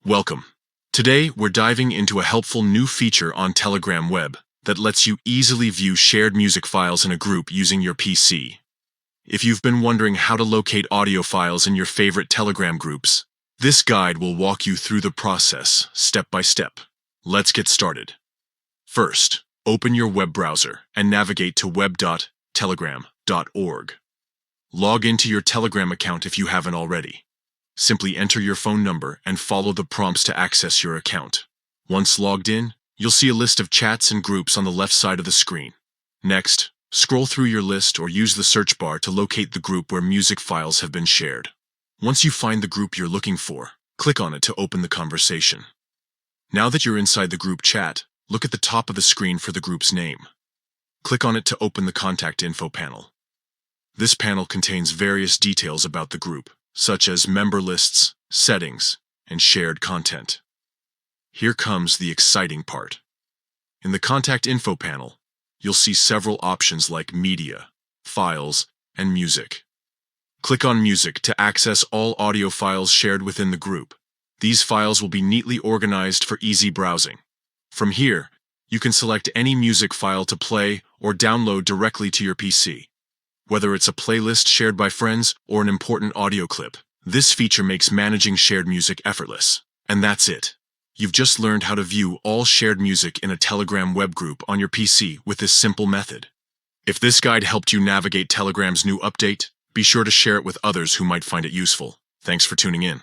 Welcome. Today, we're diving into a helpful new feature on Telegram Web that lets you easily view shared music files in a group using your PC. If you've been wondering how to locate audio files in your favorite Telegram groups, this guide will walk you through the process step by step. Let's get started. First, open your web browser and navigate to web.telegram.org. Log into your Telegram account if you haven't already. Simply enter your phone number and follow the prompts to access your account. Once logged in, you'll see a list of chats and groups on the left side of the screen. Next, scroll through your list or use the search bar to locate the group where music files have been shared. Once you find the group you're looking for, click on it to open the conversation. Now that you're inside the group chat, look at the top of the screen for the group's name. Click on it to open the contact info panel. This panel contains various details about the group, such as member lists, settings, and shared content. Here comes the exciting part. In the Contact Info panel, you'll see several options like Media, Files, and Music. Click on Music to access all audio files shared within the group. These files will be neatly organized for easy browsing. From here, you can select any music file to play or download directly to your PC. Whether it's a playlist shared by friends or an important audio clip, this feature makes managing shared music effortless. And that's it. You've just learned how to view all shared music in a Telegram web group on your PC with this simple method. If this guide helped you navigate Telegram's new update, be sure to share it with others who might find it useful. Thanks for tuning in.